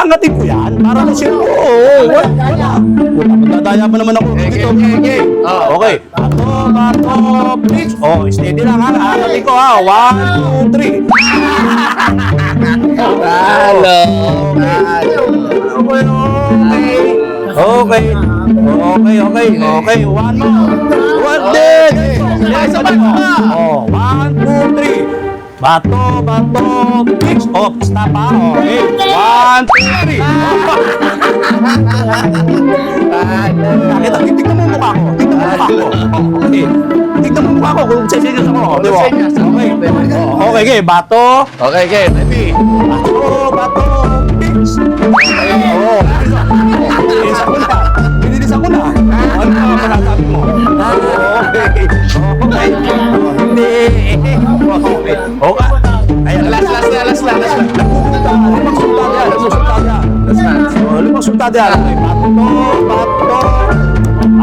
aangatin ko yan. Para na siya. Oo, wala. Magdadaya pa naman ako. Okay. Okay. Bato, please. Oh, steady lang ha. Aangatin ko ha. 1, 2, 3. Halo. Okay. One more. One din. Isa pa. Oh, 1, 2, 3. Bato, fix. Oh, stop ha. Okay. 1, 2, 3. Nakita, tignan mo mukha ko. Okay. Tignan mo mukha ko kung serious ako. Di ba? Okay. Bato. Okay. Ready? Bato, fix. Oh. Binilisan ko na. Ano ang panasabi mo? Okay. Hindi. Okay. Ayan. Last. Limang sultado yan.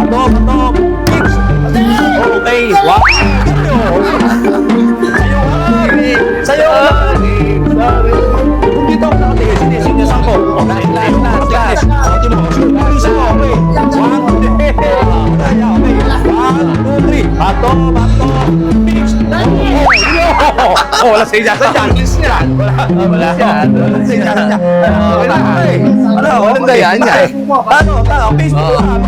Bato, fix. Okay. Wow. Sa'yo. Kung dito ako nakatingin, sinisinyas ako. Last. Okay. 1, 2, 3. Bato, fix. Wala sinyas dyan. Wala. Walang dayaan niya. Facebook lang.